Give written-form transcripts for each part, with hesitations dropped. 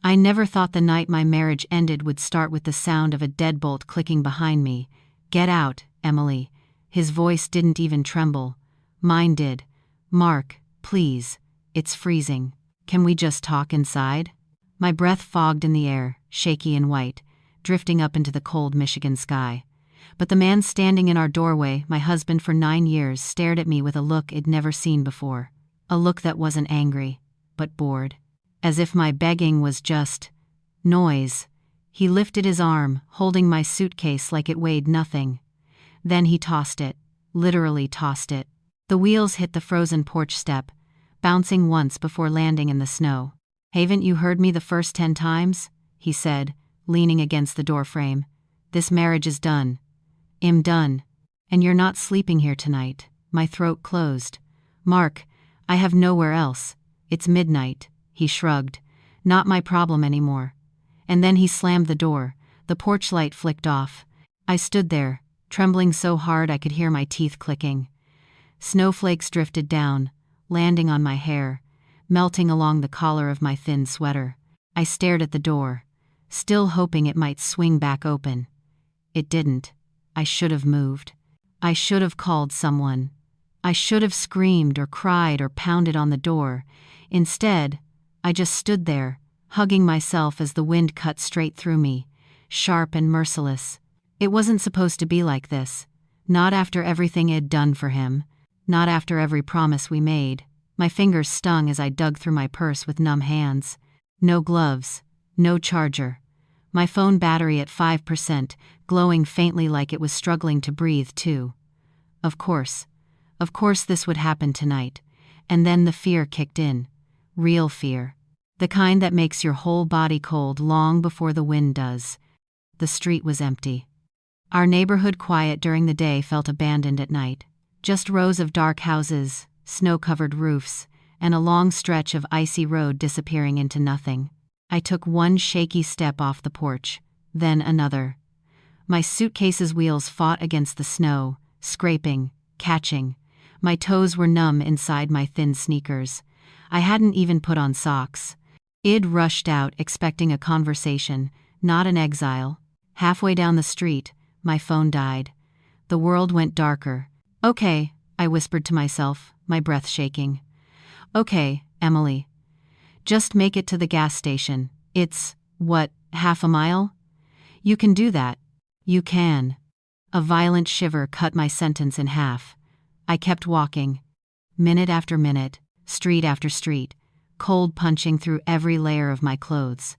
I never thought the night my marriage ended would start with the sound of a deadbolt clicking behind me. "Get out, Emily." His voice didn't even tremble. Mine did. "Mark, please. It's freezing. Can we just talk inside?" My breath fogged in the air, shaky and white, drifting up into the cold Michigan sky. But the man standing in our doorway, my husband for 9 years, stared at me with a look I'd never seen before. A look that wasn't angry, but bored. As if my begging was just noise. He lifted his arm, holding my suitcase like it weighed nothing. Then he tossed it, literally tossed it. The wheels hit the frozen porch step, bouncing once before landing in the snow. "Haven't you heard me the first 10 times?" he said, leaning against the doorframe. "This marriage is done. I'm done. And you're not sleeping here tonight." My throat closed. "Mark, I have nowhere else. It's midnight." He shrugged. "Not my problem anymore." And then he slammed the door. The porch light flicked off. I stood there, trembling so hard I could hear my teeth clicking. Snowflakes drifted down, landing on my hair, melting along the collar of my thin sweater. I stared at the door, still hoping it might swing back open. It didn't. I should have moved. I should have called someone. I should have screamed or cried or pounded on the door. Instead, I just stood there, hugging myself as the wind cut straight through me, sharp and merciless. It wasn't supposed to be like this. Not after everything I'd done for him. Not after every promise we made. My fingers stung as I dug through my purse with numb hands. No gloves. No charger. My phone battery at 5%, glowing faintly like it was struggling to breathe too. Of course this would happen tonight. And then the fear kicked in. Real fear. The kind that makes your whole body cold long before the wind does. The street was empty. Our neighborhood, quiet during the day, felt abandoned at night. Just rows of dark houses, snow-covered roofs, and a long stretch of icy road disappearing into nothing. I took one shaky step off the porch, then another. My suitcase's wheels fought against the snow, scraping, catching. My toes were numb inside my thin sneakers. I hadn't even put on socks. I'd rushed out expecting a conversation, not an exile. Halfway down the street, my phone died. The world went darker. "Okay," I whispered to myself, my breath shaking. "Okay, Emily. Just make it to the gas station. It's, what, half a mile? You can do that. You can." A violent shiver cut my sentence in half. I kept walking. Minute after minute, street after street, cold punching through every layer of my clothes.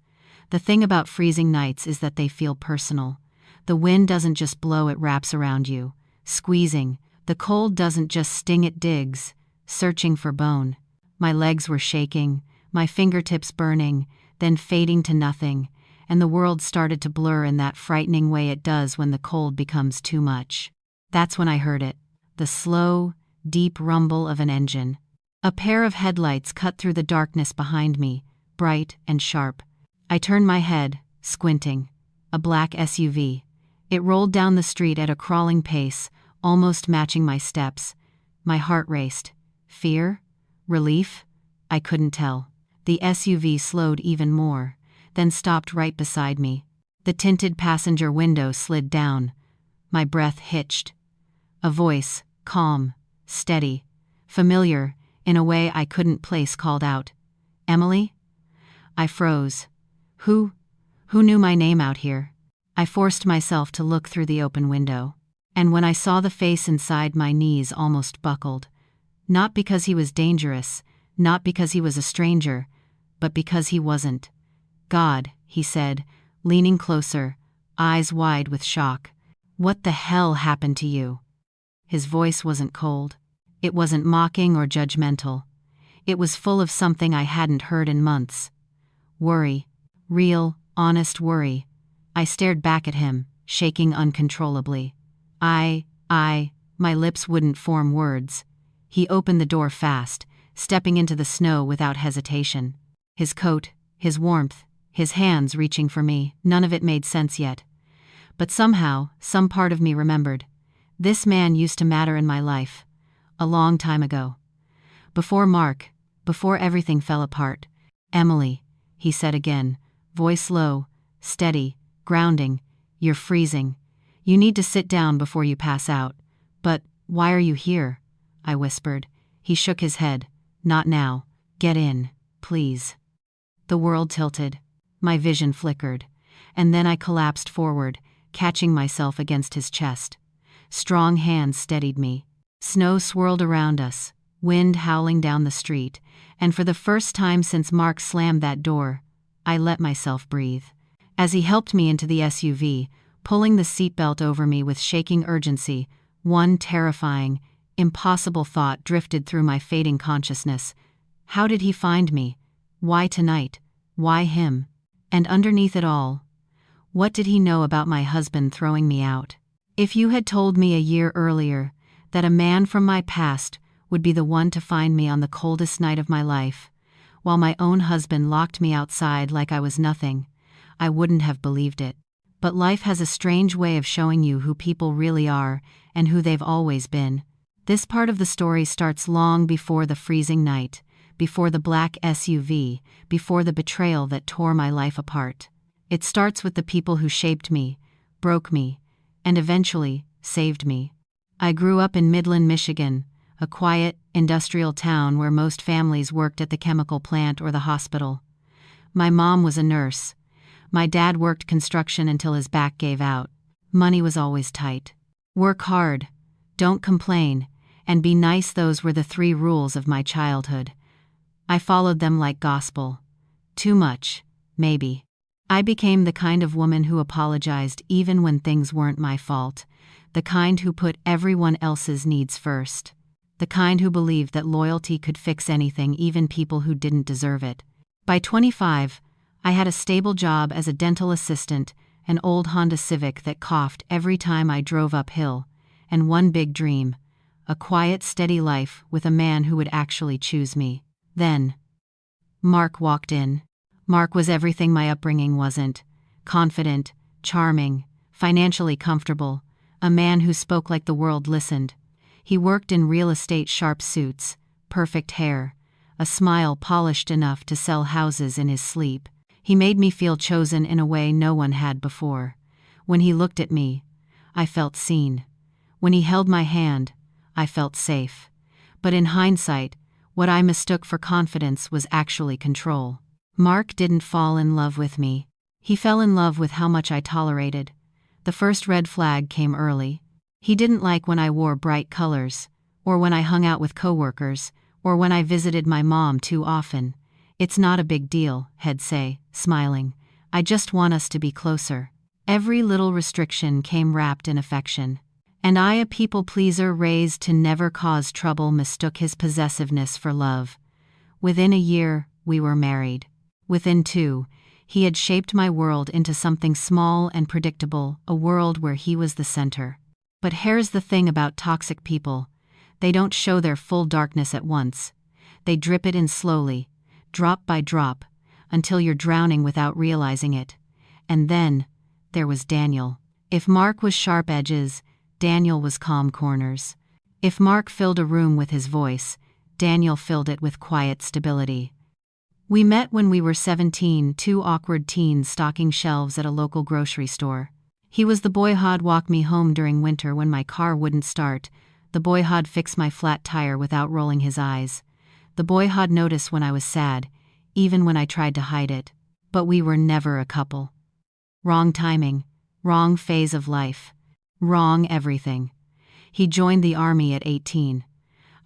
The thing about freezing nights is that they feel personal. The wind doesn't just blow, it wraps around you, squeezing. The cold doesn't just sting, it digs, searching for bone. My legs were shaking, my fingertips burning, then fading to nothing, and the world started to blur in that frightening way it does when the cold becomes too much. That's when I heard it, the slow, deep rumble of an engine. A pair of headlights cut through the darkness behind me, bright and sharp. I turned my head, squinting. A black SUV. It rolled down the street at a crawling pace, almost matching my steps. My heart raced. Fear? Relief? I couldn't tell. The SUV slowed even more, then stopped right beside me. The tinted passenger window slid down. My breath hitched. A voice, calm, steady, familiar, in a way I couldn't place, called out, "Emily?" I froze. Who knew my name out here? I forced myself to look through the open window. And when I saw the face inside, my knees almost buckled. Not because he was dangerous, not because he was a stranger, but because he wasn't. "God," he said, leaning closer, eyes wide with shock. "What the hell happened to you?" His voice wasn't cold. It wasn't mocking or judgmental. It was full of something I hadn't heard in months. Worry. Real, honest worry. I stared back at him, shaking uncontrollably. My lips wouldn't form words. He opened the door fast, stepping into the snow without hesitation. His coat, his warmth, his hands reaching for me, none of it made sense yet. But somehow, some part of me remembered. This man used to matter in my life. A long time ago. Before Mark, before everything fell apart. "Emily," he said again, voice low, steady, grounding. "You're freezing. You need to sit down before you pass out." "But why are you here?" I whispered. He shook his head. "Not now. Get in, please." The world tilted. My vision flickered. And then I collapsed forward, catching myself against his chest. Strong hands steadied me. Snow swirled around us, wind howling down the street, and for the first time since Mark slammed that door, I let myself breathe. As he helped me into the SUV, pulling the seatbelt over me with shaking urgency, one terrifying, impossible thought drifted through my fading consciousness. How did he find me? Why tonight? Why him? And underneath it all, what did he know about my husband throwing me out? If you had told me a year earlier that a man from my past would be the one to find me on the coldest night of my life, while my own husband locked me outside like I was nothing, I wouldn't have believed it. But life has a strange way of showing you who people really are and who they've always been. This part of the story starts long before the freezing night, before the black SUV, before the betrayal that tore my life apart. It starts with the people who shaped me, broke me, and eventually saved me. I grew up in Midland, Michigan, a quiet, industrial town where most families worked at the chemical plant or the hospital. My mom was a nurse. My dad worked construction until his back gave out. Money was always tight. Work hard, don't complain, and be nice. Those were the 3 rules of my childhood. I followed them like gospel. Too much, maybe. I became the kind of woman who apologized even when things weren't my fault, the kind who put everyone else's needs first, the kind who believed that loyalty could fix anything, even people who didn't deserve it. By 25, I had a stable job as a dental assistant, an old Honda Civic that coughed every time I drove uphill, and one big dream, a quiet, steady life with a man who would actually choose me. Then, Mark walked in. Mark was everything my upbringing wasn't. Confident, charming, financially comfortable, a man who spoke like the world listened. He worked in real estate, sharp suits, perfect hair, a smile polished enough to sell houses in his sleep. He made me feel chosen in a way no one had before. When he looked at me, I felt seen. When he held my hand, I felt safe. But in hindsight, what I mistook for confidence was actually control. Mark didn't fall in love with me. He fell in love with how much I tolerated. The first red flag came early. He didn't like when I wore bright colors, or when I hung out with coworkers, or when I visited my mom too often. "It's not a big deal," he'd say, smiling. "I just want us to be closer." Every little restriction came wrapped in affection. And I, a people pleaser raised to never cause trouble, mistook his possessiveness for love. Within a year, we were married. Within 2, he had shaped my world into something small and predictable, a world where he was the center. But here's the thing about toxic people. They don't show their full darkness at once. They drip it in slowly, drop by drop, until you're drowning without realizing it. And then, there was Daniel. If Mark was sharp edges, Daniel was calm corners. If Mark filled a room with his voice, Daniel filled it with quiet stability. We met when we were 17, 2 awkward teens stocking shelves at a local grocery store. He was the boy who'd walk me home during winter when my car wouldn't start, the boy who'd fix my flat tire without rolling his eyes, the boy who'd notice when I was sad, even when I tried to hide it. But we were never a couple. Wrong timing, wrong phase of life, wrong everything. He joined the army at 18.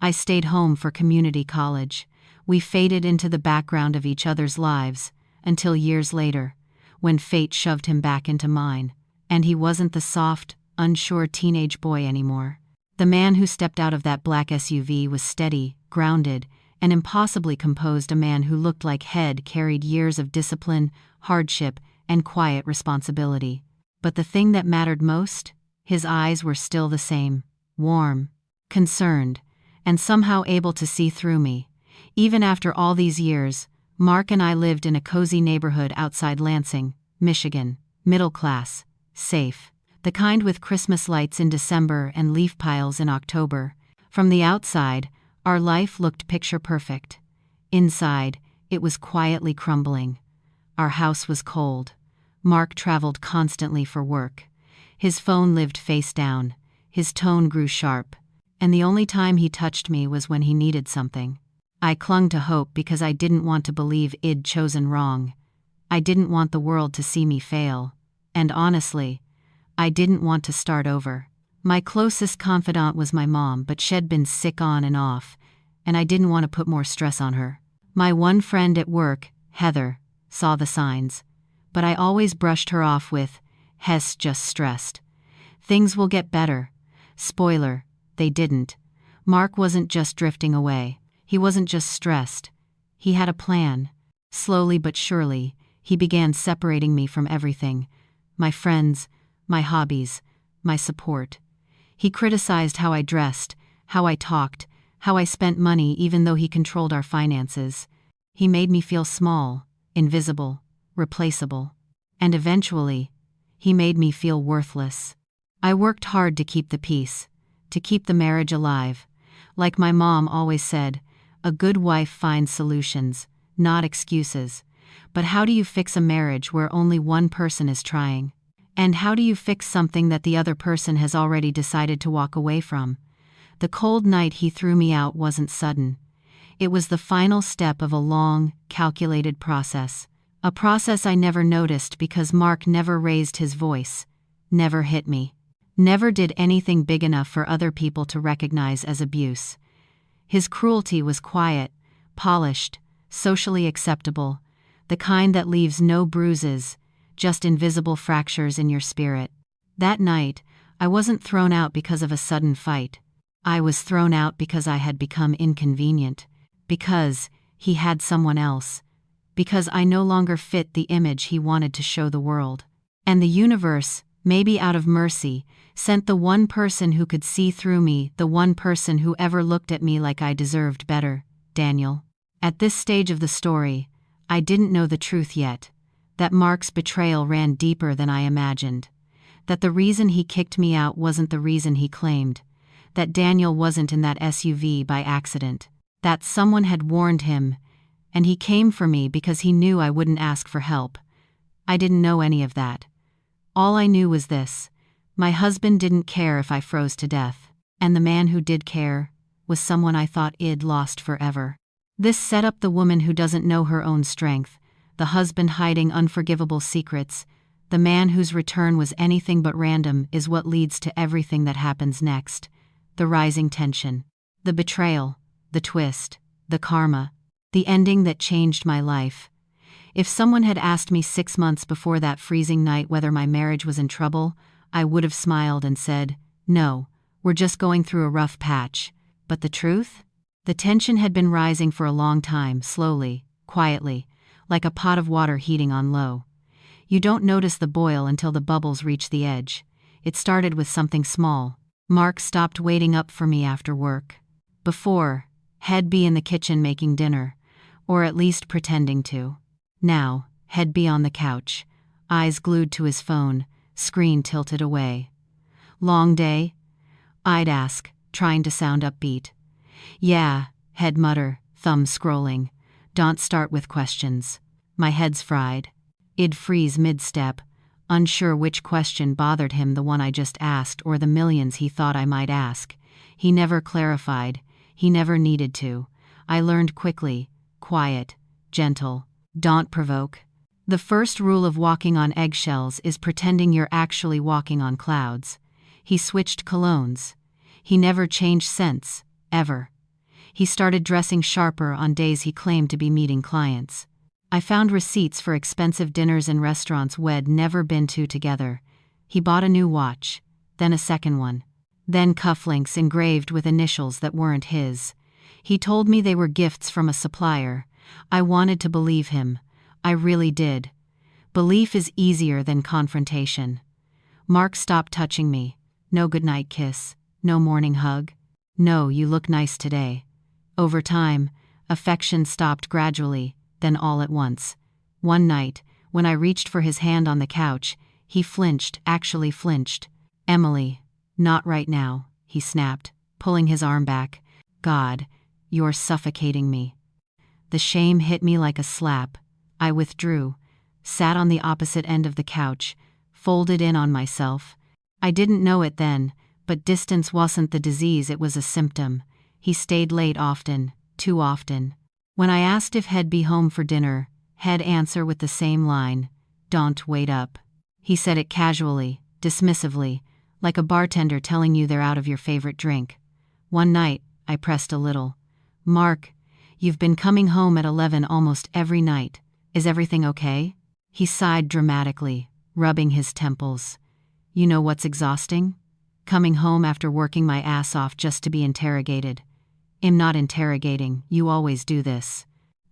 I stayed home for community college. We faded into the background of each other's lives, until years later, when fate shoved him back into mine, and he wasn't the soft, unsure teenage boy anymore. The man who stepped out of that black SUV was steady, grounded, and impossibly composed, a man who looked like he'd carried years of discipline, hardship, and quiet responsibility. But the thing that mattered most? His eyes were still the same, warm, concerned, and somehow able to see through me. Even after all these years, Mark and I lived in a cozy neighborhood outside Lansing, Michigan, middle class, safe, the kind with Christmas lights in December and leaf piles in October. From the outside, our life looked picture perfect. Inside, it was quietly crumbling. Our house was cold. Mark traveled constantly for work. His phone lived face down. His tone grew sharp. And the only time he touched me was when he needed something. I clung to hope because I didn't want to believe I'd chosen wrong. I didn't want the world to see me fail. And honestly, I didn't want to start over. My closest confidant was my mom, but she'd been sick on and off, and I didn't want to put more stress on her. My one friend at work, Heather, saw the signs, but I always brushed her off with, "Hess just stressed. Things will get better." Spoiler, they didn't. Mark wasn't just drifting away. He wasn't just stressed. He had a plan. Slowly but surely, he began separating me from everything. My friends, my hobbies, my support. He criticized how I dressed, how I talked, how I spent money even though he controlled our finances. He made me feel small, invisible, replaceable. And eventually, he made me feel worthless. I worked hard to keep the peace, to keep the marriage alive. Like my mom always said, a good wife finds solutions, not excuses. But how do you fix a marriage where only one person is trying? And how do you fix something that the other person has already decided to walk away from? The cold night he threw me out wasn't sudden. It was the final step of a long, calculated process. A process I never noticed because Mark never raised his voice, never hit me, never did anything big enough for other people to recognize as abuse. His cruelty was quiet, polished, socially acceptable, the kind that leaves no bruises, just invisible fractures in your spirit. That night, I wasn't thrown out because of a sudden fight. I was thrown out because I had become inconvenient. Because he had someone else. Because I no longer fit the image he wanted to show the world. And the universe, maybe out of mercy, sent the one person who could see through me, the one person who ever looked at me like I deserved better, Daniel. At this stage of the story, I didn't know the truth yet. That Mark's betrayal ran deeper than I imagined. That the reason he kicked me out wasn't the reason he claimed. That Daniel wasn't in that SUV by accident. That someone had warned him, and he came for me because he knew I wouldn't ask for help. I didn't know any of that. All I knew was this: my husband didn't care if I froze to death, and the man who did care was someone I thought I'd lost forever. This set up the woman who doesn't know her own strength, the husband hiding unforgivable secrets, the man whose return was anything but random is what leads to everything that happens next. The rising tension, the betrayal, the twist, the karma, the ending that changed my life. If someone had asked me 6 months before that freezing night whether my marriage was in trouble, I would have smiled and said, "No, we're just going through a rough patch." But the truth? The tension had been rising for a long time, slowly, quietly, like a pot of water heating on low. You don't notice the boil until the bubbles reach the edge. It started with something small. Mark stopped waiting up for me after work. Before, he'd be in the kitchen making dinner, or at least pretending to. Now, he'd be on the couch, eyes glued to his phone, screen tilted away. "Long day?" I'd ask, trying to sound upbeat. "Yeah," he'd mutter, thumb scrolling. "Don't start with questions." My head's fried. I'd freeze mid-step, unsure which question bothered him, the one I just asked or the millions he thought I might ask. He never clarified. He never needed to. I learned quickly. Quiet. Gentle. Don't provoke. The first rule of walking on eggshells is pretending you're actually walking on clouds. He switched colognes. He never changed scents. Ever. He started dressing sharper on days he claimed to be meeting clients. I found receipts for expensive dinners in restaurants we'd never been to together. He bought a new watch, then a second one, then cufflinks engraved with initials that weren't his. He told me they were gifts from a supplier. I wanted to believe him. I really did. Belief is easier than confrontation. Mark stopped touching me. No goodnight kiss. No morning hug. No, "You look nice today." Over time, affection stopped gradually, then all at once. One night, when I reached for his hand on the couch, he flinched, actually flinched. "Emily, not right now," he snapped, pulling his arm back. "God, you're suffocating me." The shame hit me like a slap. I withdrew. sat on the opposite end of the couch, folded in on myself. I didn't know it then, but distance wasn't the disease, it was a symptom. He stayed late often, too often. When I asked if he'd be home for dinner, he'd answer with the same line, "Don't wait up." He said it casually, dismissively, like a bartender telling you they're out of your favorite drink. One night, I pressed a little. "Mark, you've been coming home at 11 almost every night. Is everything okay?" He sighed dramatically, rubbing his temples. "You know what's exhausting? Coming home after working my ass off just to be interrogated. I'm not interrogating, you always do this."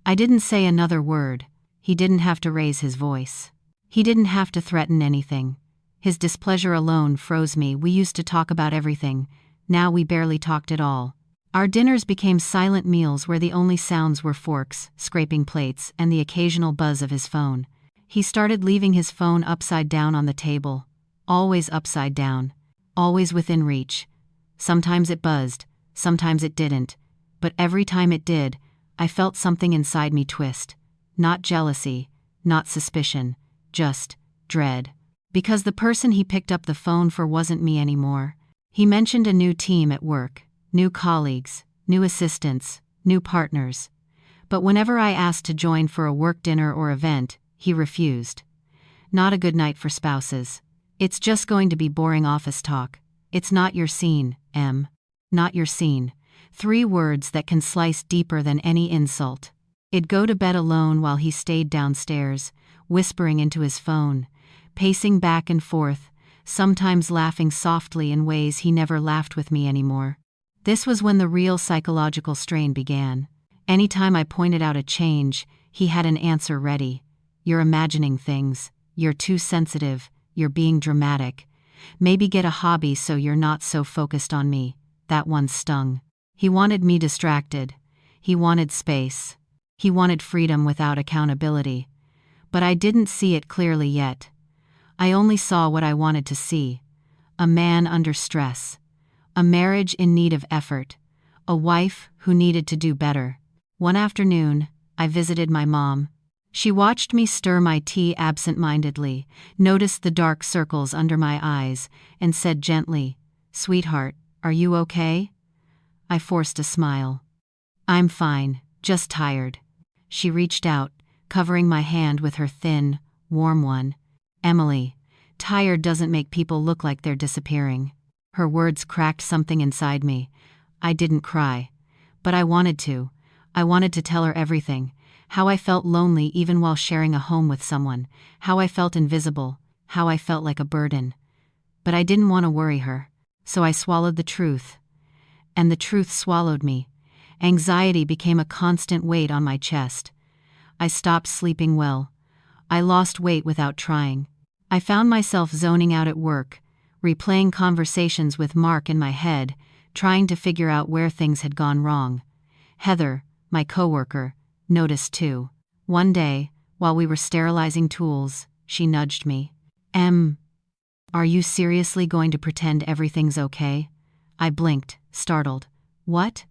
I didn't say another word. He didn't have to raise his voice. He didn't have to threaten anything. His displeasure alone froze me. We used to talk about everything. Now we barely talked at all. Our dinners became silent meals where the only sounds were forks, scraping plates, and the occasional buzz of his phone. He started leaving his phone upside down on the table. Always upside down. Always within reach. Sometimes it buzzed, sometimes it didn't. But every time it did, I felt something inside me twist. Not jealousy, not suspicion, just dread. Because the person he picked up the phone for wasn't me anymore. He mentioned a new team at work, new colleagues, new assistants, new partners. But whenever I asked to join for a work dinner or event, he refused. Not a good night for spouses. "It's just going to be boring office talk. It's not your scene, Em. Not your scene." 3 words that can slice deeper than any insult. I'd go to bed alone while he stayed downstairs, whispering into his phone, pacing back and forth, sometimes laughing softly in ways he never laughed with me anymore. This was when the real psychological strain began. Anytime I pointed out a change, he had an answer ready. "You're imagining things. You're too sensitive. You're being dramatic. Maybe get a hobby so you're not so focused on me." That one stung. He wanted me distracted. He wanted space. He wanted freedom without accountability. But I didn't see it clearly yet. I only saw what I wanted to see. A man under stress. A marriage in need of effort. A wife who needed to do better. One afternoon, I visited my mom. She watched me stir my tea absent-mindedly, noticed the dark circles under my eyes, and said gently, "Sweetheart, are you okay?" I forced a smile. "I'm fine, just tired." She reached out, covering my hand with her thin, warm one. "Emily, tired doesn't make people look like they're disappearing." Her words cracked something inside me. I didn't cry. But I wanted to. I wanted to tell her everything. How I felt lonely even while sharing a home with someone. How I felt invisible. How I felt like a burden. But I didn't want to worry her. So I swallowed the truth. And the truth swallowed me. Anxiety became a constant weight on my chest. I stopped sleeping well. I lost weight without trying. I found myself zoning out at work, replaying conversations with Mark in my head, trying to figure out where things had gone wrong. Heather, my coworker, noticed too. One day, while we were sterilizing tools, she nudged me. Are you seriously going to pretend everything's okay?" I blinked, startled. "What?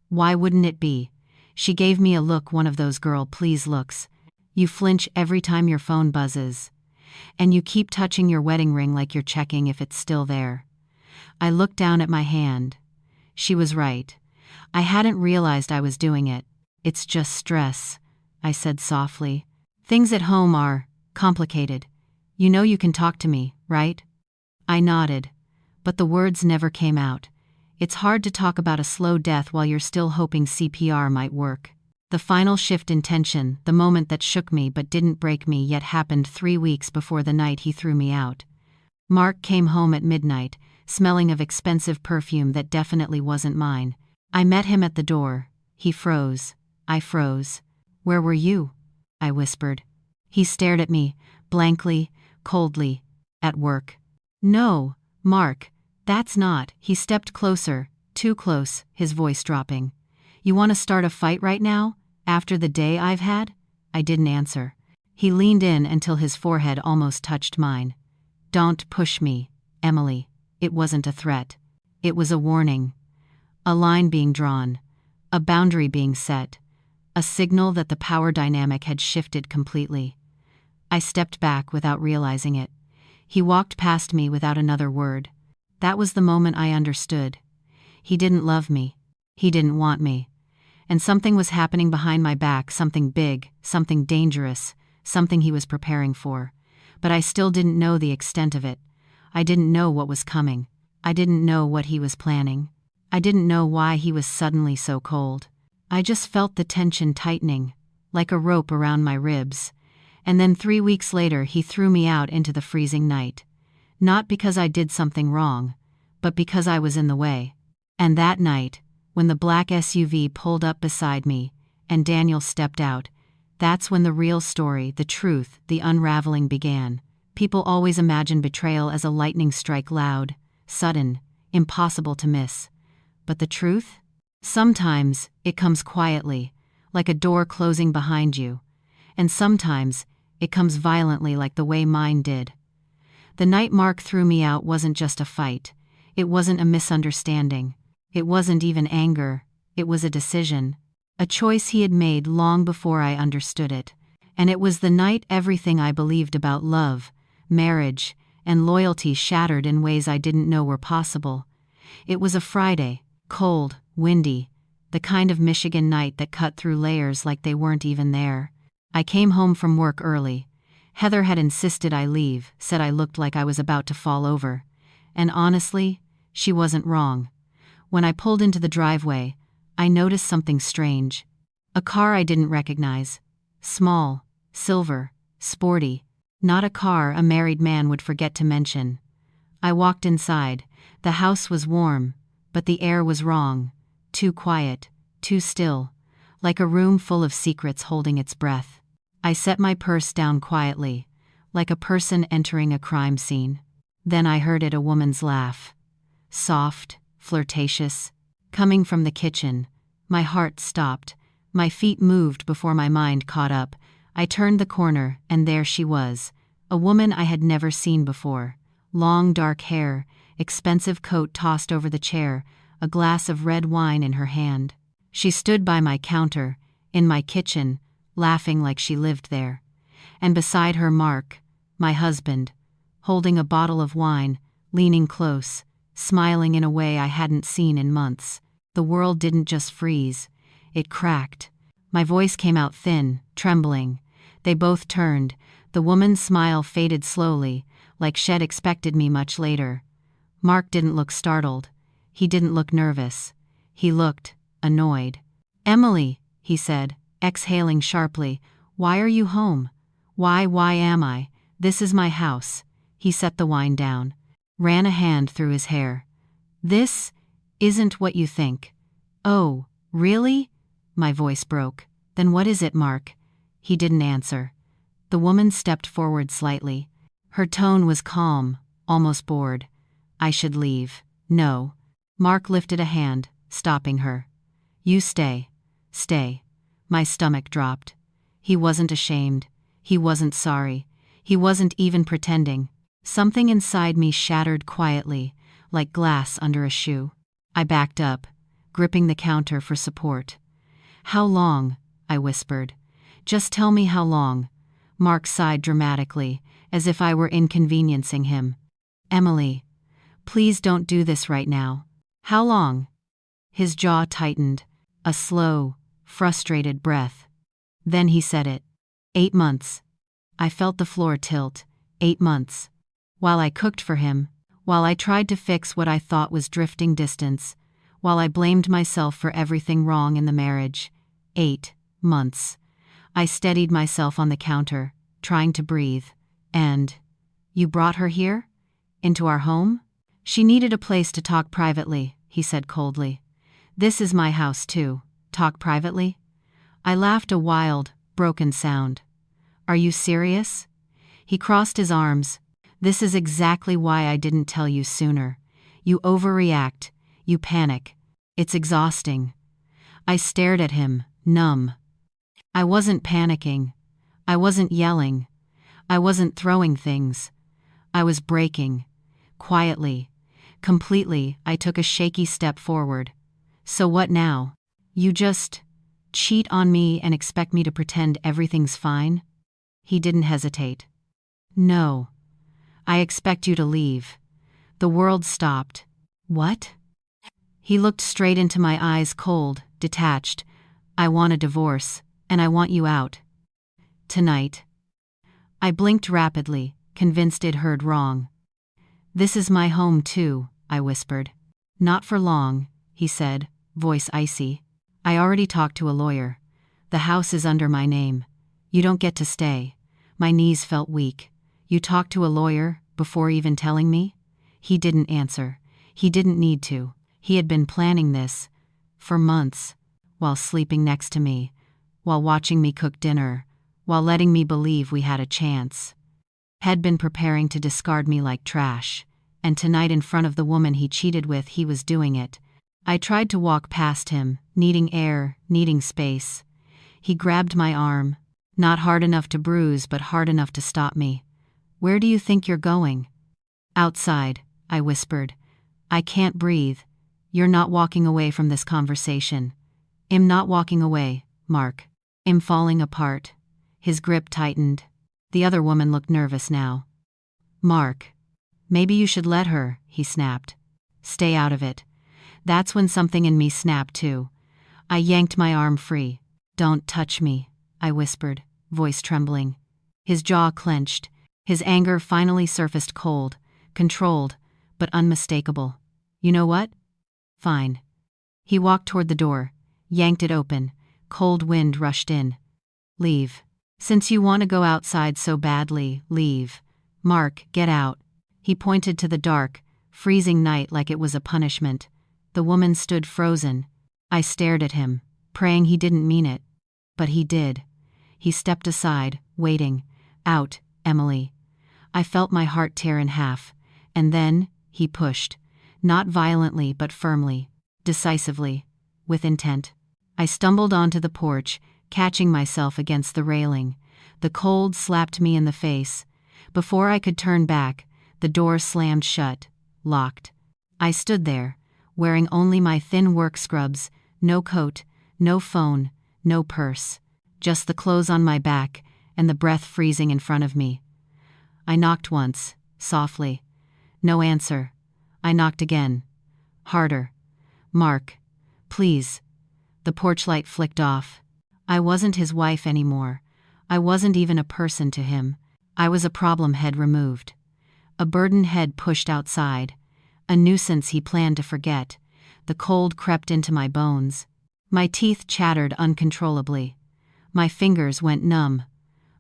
Why wouldn't it be?" She gave me a look, one of those girl please looks. "You flinch every time your phone buzzes. And you keep touching your wedding ring like you're checking if it's still there." I looked down at my hand. She was right. I hadn't realized I was doing it. "It's just stress," I said softly. "Things at home are complicated. You know you can talk to me, right?" I nodded, but the words never came out. It's hard to talk about a slow death while you're still hoping CPR might work. The final shift in tension, the moment that shook me but didn't break me yet, happened 3 weeks before the night he threw me out. Mark came home at midnight, smelling of expensive perfume that definitely wasn't mine. I met him at the door. He froze. I froze. "Where were you?" I whispered. He stared at me, blankly, coldly. "At work." "No, Mark, that's not." He stepped closer, too close, his voice dropping. "You want to start a fight right now, after the day I've had?" I didn't answer. He leaned in until his forehead almost touched mine. "Don't push me, Emily." It wasn't a threat. It was a warning. A line being drawn. A boundary being set. A signal that the power dynamic had shifted completely. I stepped back without realizing it. He walked past me without another word. That was the moment I understood. He didn't love me. He didn't want me. And something was happening behind my back, something big, something dangerous, something he was preparing for. But I still didn't know the extent of it. I didn't know what was coming. I didn't know what he was planning. I didn't know why he was suddenly so cold. I just felt the tension tightening, like a rope around my ribs. And then 3 weeks later he threw me out into the freezing night. Not because I did something wrong, but because I was in the way. And that night, when the black SUV pulled up beside me, and Daniel stepped out, that's when the real story, the truth, the unraveling began. People always imagine betrayal as a lightning strike, loud, sudden, impossible to miss. But the truth? Sometimes it comes quietly, like a door closing behind you. And sometimes it comes violently, like the way mine did. The night Mark threw me out wasn't just a fight. It wasn't a misunderstanding. It wasn't even anger. It was a decision. A choice he had made long before I understood it. And it was the night everything I believed about love, marriage, and loyalty shattered in ways I didn't know were possible. It was a Friday, cold, windy, the kind of Michigan night that cut through layers like they weren't even there. I came home from work early. Heather had insisted I leave, said I looked like I was about to fall over. And honestly, she wasn't wrong. When I pulled into the driveway, I noticed something strange. A car I didn't recognize. Small, silver, sporty. Not a car a married man would forget to mention. I walked inside. The house was warm, but the air was wrong. Too quiet, too still, like a room full of secrets holding its breath. I set my purse down quietly, like a person entering a crime scene. Then I heard it, a woman's laugh. Soft, flirtatious, coming from the kitchen. My heart stopped. My feet moved before my mind caught up. I turned the corner, and there she was, a woman I had never seen before. Long dark hair, expensive coat tossed over the chair, a glass of red wine in her hand. She stood by my counter, in my kitchen, laughing like she lived there. And beside her Mark, my husband, holding a bottle of wine, leaning close, smiling in a way I hadn't seen in months. The world didn't just freeze, it cracked. My voice came out thin, trembling. They both turned. The woman's smile faded slowly, like she'd expected me much later. Mark didn't look startled. He didn't look nervous. He looked annoyed. "Emily," he said, exhaling sharply, "why are you home? Why am I? This is my house." He set the wine down, ran a hand through his hair. "This isn't what you think." "Oh, really?" My voice broke. "Then what is it, Mark?" He didn't answer. The woman stepped forward slightly. Her tone was calm, almost bored. "I should leave." "No." Mark lifted a hand, stopping her. "You stay. Stay." My stomach dropped. He wasn't ashamed. He wasn't sorry. He wasn't even pretending. Something inside me shattered quietly, like glass under a shoe. I backed up, gripping the counter for support. "How long?" I whispered. "Just tell me how long." Mark sighed dramatically, as if I were inconveniencing him. "Emily, please don't do this right now." "How long?" His jaw tightened, a slow, frustrated breath. Then he said it. 8 months. I felt the floor tilt. 8 months. While I cooked for him, while I tried to fix what I thought was drifting distance, while I blamed myself for everything wrong in the marriage. 8 months. I steadied myself on the counter, trying to breathe. "And you brought her here? Into our home?" "She needed a place to talk privately," he said coldly. "This is my house too. Talk privately?" I laughed, a wild, broken sound. "Are you serious?" He crossed his arms. "This is exactly why I didn't tell you sooner. You overreact. You panic. It's exhausting." I stared at him, numb. I wasn't panicking. I wasn't yelling. I wasn't throwing things. I was breaking. Quietly. Completely. I took a shaky step forward. "So what now? You just cheat on me and expect me to pretend everything's fine?" He didn't hesitate. No. I expect you to leave. The world stopped. What? He looked straight into my eyes, cold, detached. I want a divorce, and I want you out. Tonight. I blinked rapidly, convinced I'd heard wrong. This is my home too, I whispered. Not for long, he said, voice icy. I already talked to a lawyer. The house is under my name. You don't get to stay. My knees felt weak. You talked to a lawyer, before even telling me? He didn't answer. He didn't need to. He had been planning this for months, while sleeping next to me, while watching me cook dinner, while letting me believe we had a chance. Had been preparing to discard me like trash, and tonight in front of the woman he cheated with he was doing it. I tried to walk past him, needing air, needing space. He grabbed my arm, not hard enough to bruise but hard enough to stop me. Where do you think you're going? Outside, I whispered. I can't breathe. You're not walking away from this conversation. I'm not walking away, Mark. I'm falling apart. His grip tightened. The other woman looked nervous now. Mark. Maybe you should let her, he snapped. Stay out of it. That's when something in me snapped too. I yanked my arm free. Don't touch me, I whispered, voice trembling. His jaw clenched. His anger finally surfaced, cold, controlled, but unmistakable. You know what? Fine. He walked toward the door, yanked it open. Cold wind rushed in. Leave. Since you want to go outside so badly, leave. Mark, get out. He pointed to the dark, freezing night like it was a punishment. The woman stood frozen. I stared at him, praying he didn't mean it. But he did. He stepped aside, waiting. Out, Emily. I felt my heart tear in half. And then, he pushed. Not violently but firmly, decisively, with intent. I stumbled onto the porch, catching myself against the railing. The cold slapped me in the face. Before I could turn back, the door slammed shut, locked. I stood there, wearing only my thin work scrubs, no coat, no phone, no purse, just the clothes on my back and the breath freezing in front of me. I knocked once, softly. No answer. I knocked again. Harder. Mark. Please. The porch light flicked off. I wasn't his wife anymore. I wasn't even a person to him. I was a problem head removed. A burden head pushed outside. A nuisance he planned to forget. The cold crept into my bones. My teeth chattered uncontrollably. My fingers went numb.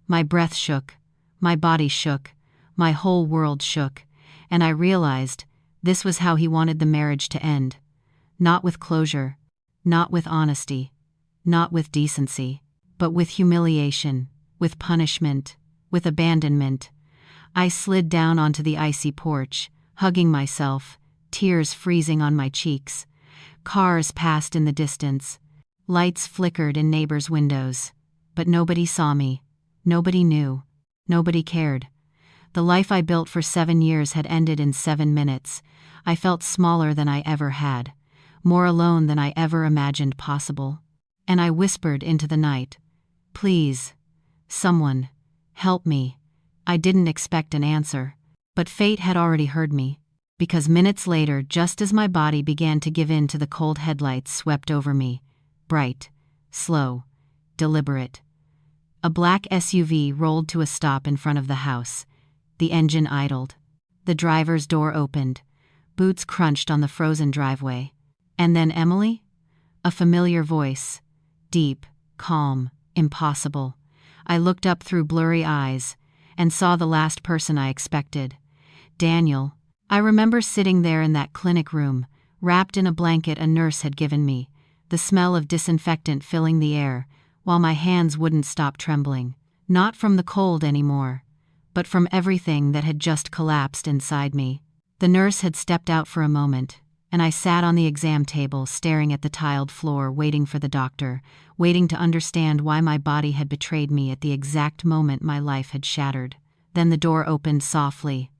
My breath shook. My body shook. My whole world shook. And I realized this was how he wanted the marriage to end. Not with closure. Not with honesty. Not with decency. But with humiliation. With punishment. With abandonment. I slid down onto the icy porch, hugging myself, tears freezing on my cheeks. Cars passed in the distance. Lights flickered in neighbors' windows. But nobody saw me. Nobody knew. Nobody cared. The life I built for 7 years had ended in 7 minutes. I felt smaller than I ever had, more alone than I ever imagined possible. And I whispered into the night, "Please, someone, help me." I didn't expect an answer, but fate had already heard me, because minutes later, just as my body began to give in to the cold headlights swept over me, bright, slow, deliberate. A black SUV rolled to a stop in front of the house. The engine idled. The driver's door opened. Boots crunched on the frozen driveway. And then Emily? A familiar voice. Deep, calm, impossible. I looked up through blurry eyes and saw the last person I expected. Daniel. I remember sitting there in that clinic room, wrapped in a blanket a nurse had given me, the smell of disinfectant filling the air, while my hands wouldn't stop trembling. Not from the cold anymore, but from everything that had just collapsed inside me. The nurse had stepped out for a moment, and I sat on the exam table staring at the tiled floor, waiting for the doctor, waiting to understand why my body had betrayed me at the exact moment my life had shattered. Then the door opened softly.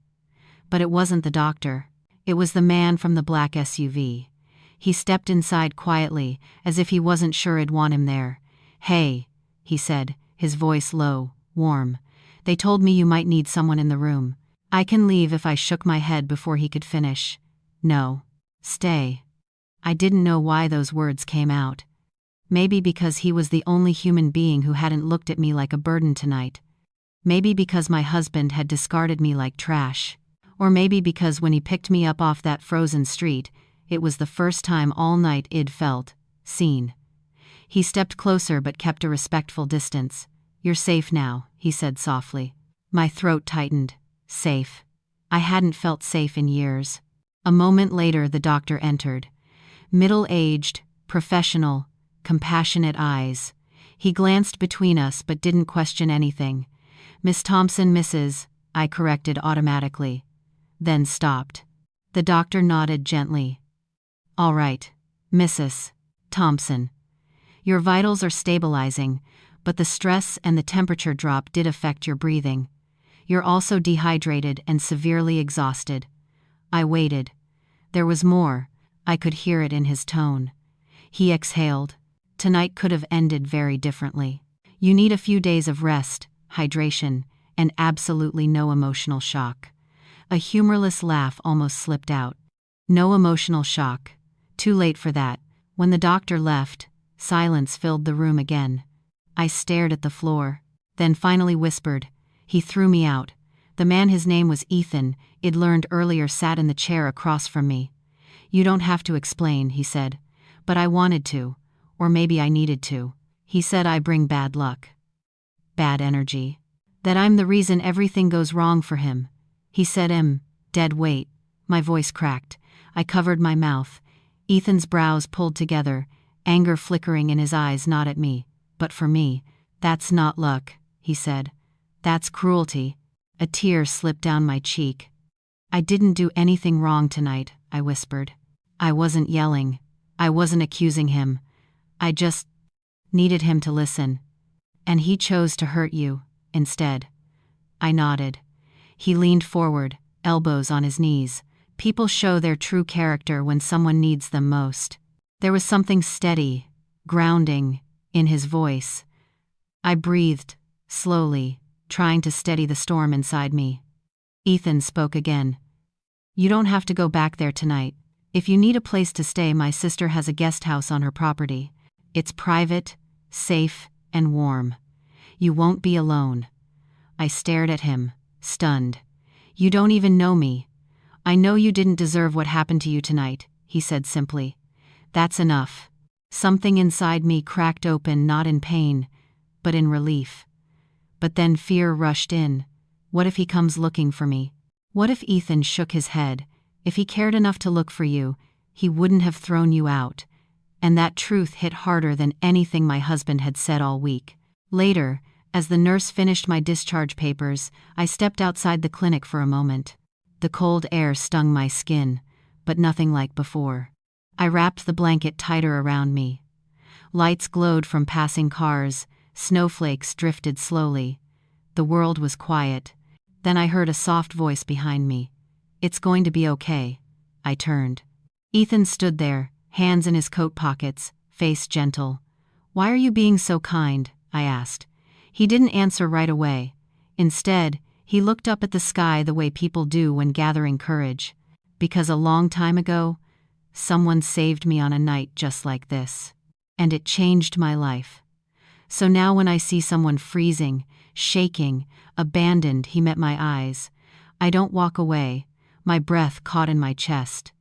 But it wasn't the doctor. It was the man from the black SUV. He stepped inside quietly, as if he wasn't sure I'd want him there. "Hey," he said, his voice low, warm. They told me you might need someone in the room. I can leave if I shook my head before he could finish. No. Stay. I didn't know why those words came out. Maybe because he was the only human being who hadn't looked at me like a burden tonight. Maybe because my husband had discarded me like trash. Or maybe because when he picked me up off that frozen street, it was the first time all night I'd felt seen. He stepped closer but kept a respectful distance. "You're safe now," he said softly. My throat tightened. Safe. I hadn't felt safe in years. A moment later the doctor entered. Middle-aged, professional, compassionate eyes. He glanced between us but didn't question anything. "Miss Thompson, Mrs." I corrected automatically. Then stopped. The doctor nodded gently. "All right, Mrs. Thompson. Your vitals are stabilizing, but the stress and the temperature drop did affect your breathing. You're also dehydrated and severely exhausted." I waited. There was more. I could hear it in his tone. He exhaled. "Tonight could have ended very differently. You need a few days of rest, hydration, and absolutely no emotional shock." A humorless laugh almost slipped out. No emotional shock. Too late for that. When the doctor left, silence filled the room again. I stared at the floor, then finally whispered. He threw me out. The man, his name was Ethan, I'd learned earlier, sat in the chair across from me. "You don't have to explain," he said. "But I wanted to. Or maybe I needed to." He said I bring bad luck. Bad energy. That I'm the reason everything goes wrong for him. He said dead weight. My voice cracked. I covered my mouth. Ethan's brows pulled together, anger flickering in his eyes, not at me, but for me. "That's not luck," he said. "That's cruelty." A tear slipped down my cheek. "I didn't do anything wrong tonight," I whispered. I wasn't yelling. I wasn't accusing him. I just needed him to listen. "And he chose to hurt you, instead." I nodded. He leaned forward, elbows on his knees. People show their true character when someone needs them most. There was something steady, grounding, in his voice. I breathed, slowly, trying to steady the storm inside me. Ethan spoke again. "You don't have to go back there tonight. If you need a place to stay, my sister has a guest house on her property. It's private, safe, and warm. You won't be alone." I stared at him, stunned. "You don't even know me." "I know you didn't deserve what happened to you tonight," he said simply. "That's enough." Something inside me cracked open, not in pain, but in relief. But then fear rushed in. What if he comes looking for me? What if Ethan shook his head? If he cared enough to look for you, he wouldn't have thrown you out. And that truth hit harder than anything my husband had said all week. Later, as the nurse finished my discharge papers, I stepped outside the clinic for a moment. The cold air stung my skin, but nothing like before. I wrapped the blanket tighter around me. Lights glowed from passing cars, snowflakes drifted slowly. The world was quiet. Then I heard a soft voice behind me. "It's going to be okay." I turned. Ethan stood there, hands in his coat pockets, face gentle. "Why are you being so kind?" I asked. He didn't answer right away. Instead, he looked up at the sky the way people do when gathering courage. "Because a long time ago, someone saved me on a night just like this. And it changed my life. So now when I see someone freezing, shaking, abandoned," he met my eyes. "I don't walk away, my breath caught in my chest.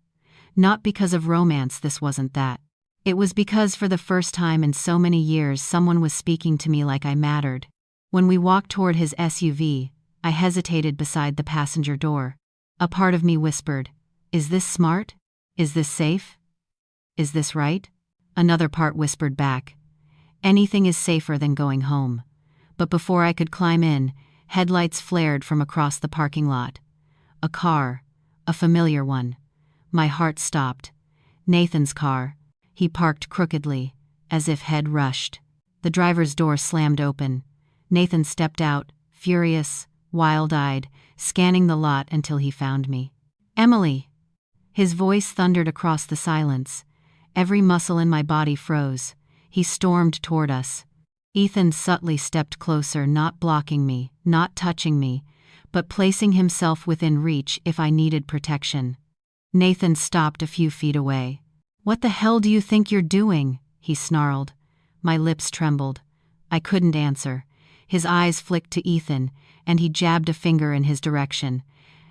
Not because of romance, this wasn't that. It was because for the first time in so many years someone was speaking to me like I mattered." When we walked toward his SUV, I hesitated beside the passenger door. A part of me whispered, "Is this smart? Is this safe? Is this right?" Another part whispered back, "Anything is safer than going home." But before I could climb in, headlights flared from across the parking lot. A car, a familiar one. My heart stopped. Nathan's car. He parked crookedly, as if head rushed. The driver's door slammed open. Nathan stepped out, furious, wild-eyed, scanning the lot until he found me. "Emily!" His voice thundered across the silence. Every muscle in my body froze. He stormed toward us. Ethan subtly stepped closer, not blocking me, not touching me, but placing himself within reach if I needed protection. Nathan stopped a few feet away. "What the hell do you think you're doing?" he snarled. My lips trembled. I couldn't answer. His eyes flicked to Ethan, and he jabbed a finger in his direction.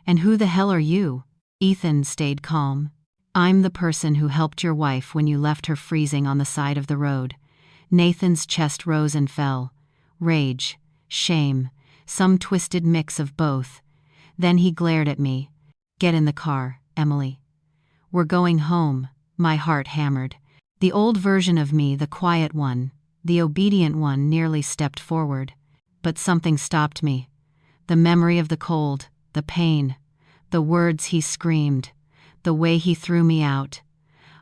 "And who the hell are you?" Ethan stayed calm. "I'm the person who helped your wife when you left her freezing on the side of the road." Nathan's chest rose and fell. Rage, shame, some twisted mix of both. Then he glared at me. "Get in the car, Emily. We're going home." My heart hammered. The old version of me, the quiet one, the obedient one, nearly stepped forward. But something stopped me. The memory of the cold, the pain, the words he screamed, the way he threw me out.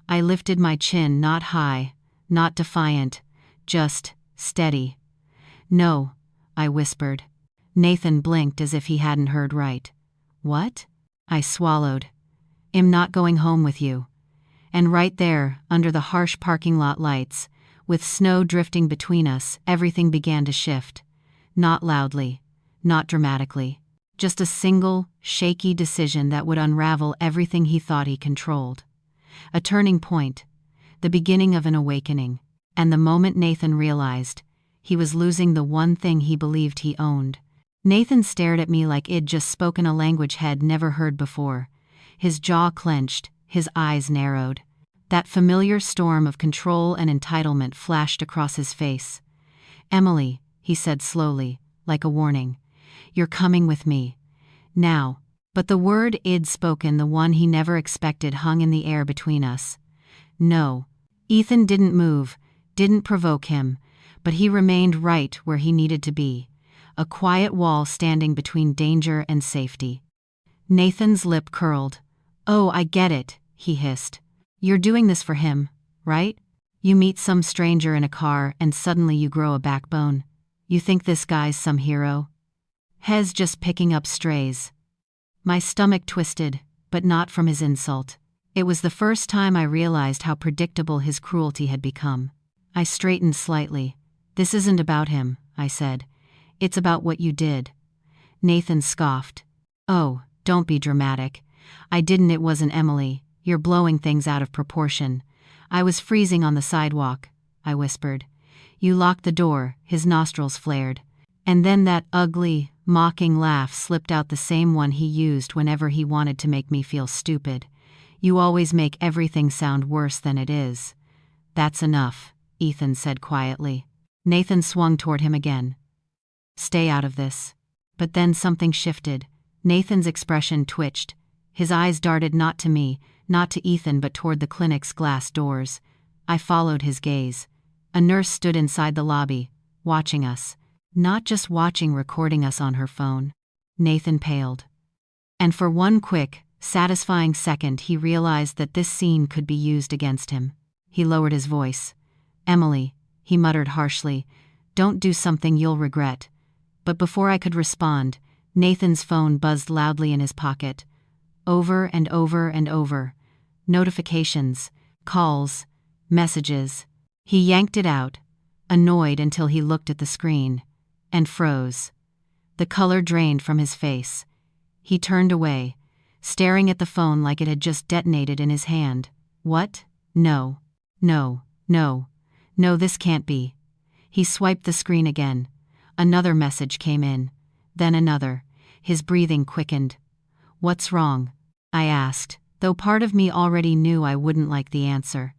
I lifted my chin, not high, not defiant, just steady. "No," I whispered. Nathan blinked as if he hadn't heard right. "What?" I swallowed. "I'm not going home with you." And right there, under the harsh parking lot lights, with snow drifting between us, everything began to shift. Not loudly, not dramatically. Just a single, shaky decision that would unravel everything he thought he controlled. A turning point. The beginning of an awakening. And the moment Nathan realized, he was losing the one thing he believed he owned. Nathan stared at me like I'd just spoken a language he'd never heard before. His jaw clenched, his eyes narrowed. That familiar storm of control and entitlement flashed across his face. "Emily," he said slowly, like a warning. "You're coming with me. Now." But the word I'd spoken, the one he never expected, hung in the air between us. No. Ethan didn't move, didn't provoke him, but he remained right where he needed to be. A quiet wall standing between danger and safety. Nathan's lip curled. "Oh, I get it," he hissed. "You're doing this for him, right? You meet some stranger in a car and suddenly you grow a backbone. You think this guy's some hero? Hez just picking up strays." My stomach twisted, but not from his insult. It was the first time I realized how predictable his cruelty had become. I straightened slightly. "This isn't about him," I said. "It's about what you did." Nathan scoffed. "Oh, don't be dramatic. I didn't. It wasn't Emily. You're blowing things out of proportion. I was freezing on the sidewalk," I whispered. "You locked the door." His nostrils flared. And then that ugly, mocking laugh slipped out, the same one he used whenever he wanted to make me feel stupid. "You always make everything sound worse than it is." "That's enough," Ethan said quietly. Nathan swung toward him again. "Stay out of this." But then something shifted. Nathan's expression twitched. His eyes darted not to me, not to Ethan, but toward the clinic's glass doors. I followed his gaze. A nurse stood inside the lobby, watching us. Not just watching, recording us on her phone. Nathan paled. And for one quick, satisfying second, he realized that this scene could be used against him. He lowered his voice. "Emily," he muttered harshly, "don't do something you'll regret." But before I could respond, Nathan's phone buzzed loudly in his pocket. Over and over and over. Notifications, calls, messages. He yanked it out, annoyed until he looked at the screen, and froze. The color drained from his face. He turned away, staring at the phone like it had just detonated in his hand. "What? No. No, no. No, this can't be." He swiped the screen again. Another message came in. Then another. His breathing quickened. "What's wrong?" I asked, though part of me already knew I wouldn't like the answer.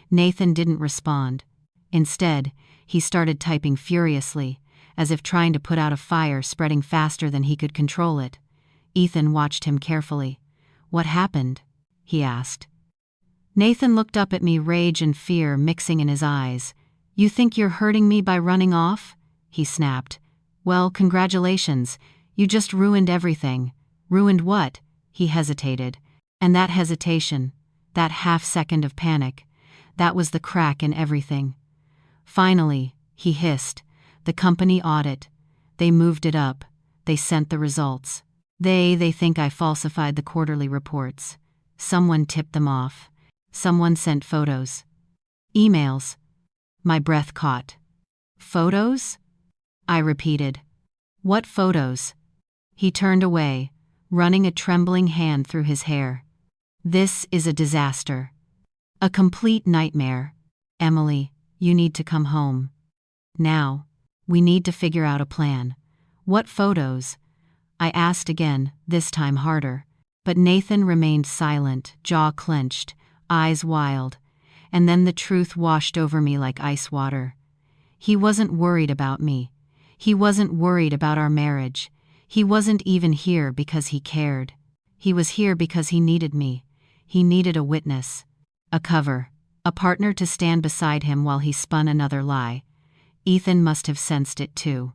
Nathan didn't respond. Instead, he started typing furiously, as if trying to put out a fire spreading faster than he could control it. Ethan watched him carefully. "What happened?" he asked. Nathan looked up at me, rage and fear mixing in his eyes. "You think you're hurting me by running off?" he snapped. "Well, congratulations. You just ruined everything." "Ruined what?" He hesitated. And that hesitation, that half-second of panic, that was the crack in everything. "Finally," he hissed, "the company audit. They moved it up. They sent the results. They think I falsified the quarterly reports. Someone tipped them off. Someone sent photos. Emails." My breath caught. Photos? I repeated. What photos? He turned away, running a trembling hand through his hair. This is a disaster. A complete nightmare. Emily, you need to come home. Now. We need to figure out a plan. What photos? I asked again, this time harder. But Nathan remained silent, jaw clenched, eyes wild. And then the truth washed over me like ice water. He wasn't worried about me. He wasn't worried about our marriage. He wasn't even here because he cared. He was here because he needed me. He needed a witness. A cover. A partner to stand beside him while he spun another lie. Ethan must have sensed it too.